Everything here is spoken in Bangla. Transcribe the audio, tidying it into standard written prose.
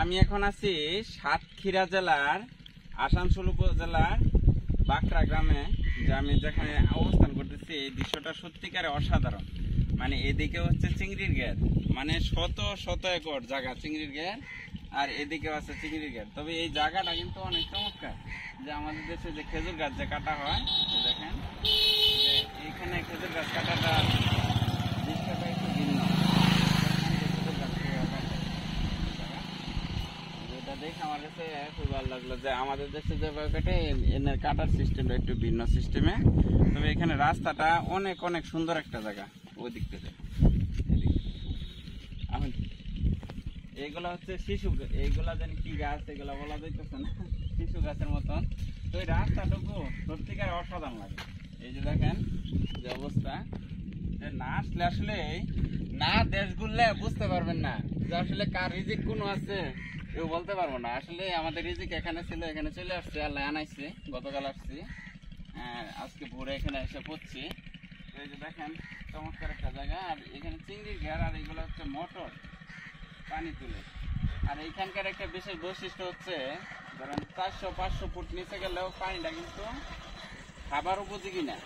আমি এখন আছি সাতক্ষীরা জেলার আসানসোল উপজেলার বাকরা গ্রামে, যে আমি যেখানে অবস্থান করতেছি এই দৃশ্যটা সত্যিকারে অসাধারণ। মানে এদিকে হচ্ছে চিংড়ির ঘের, মানে শত শত একর জায়গা চিংড়ির ঘের, আর এদিকেও আছে চিংড়ির ঘের। তবে এই জায়গাটা কিন্তু অনেক চমৎকার, যে আমাদের দেশে যে খেজুর গাছ যে কাটা হয়, দেখেন যে এইখানে খেজুর গাছ কাটাটা দৃশ্যটা একটু ভিন্ন। দেখে আমার কাছে খুব ভালো লাগলো যে আমাদের দেশে যেভাবে কাটে এর কাটার সিস্টেমটা একটু ভিন্ন সিস্টেমে। তবে এখানে রাস্তাটা অনেক অনেক সুন্দর একটা জায়গা। ওই দিক থেকে এইগুলা হচ্ছে শিশু, এইগুলা জানি কি গাছ, এগুলা বলা যাইতেছে না, শিশু গাছের মতন। তো এই রাস্তাটুকু সত্যিকার অসাধারণ লাগে। এই যে দেখেন যে অবস্থা, যে না আসলে আসলে না দেশ ঘুরলে বুঝতে পারবেন না যে আসলে কার রিজিক কোন আছে, কেউ বলতে পারবো না। আসলে আমাদের রিজিক এখানে ছিল, এখানে চলে আসছে, আল্লাহ আনাইছে। গতকাল আসছি, আজকে ভোরে এখানে এসে পড়ছি। তো এই যে দেখেন চমৎকার একটা জায়গা, আর এখানে চিংড়ির ঘের, আর এইগুলো হচ্ছে মোটর পানি তুলে। আর এইখানকার একটা বিশেষ বৈশিষ্ট্য হচ্ছে, ধরেন 400-500 ফুট নিচে গেলেও পানিটা কিন্তু খাবার উপযোগী না।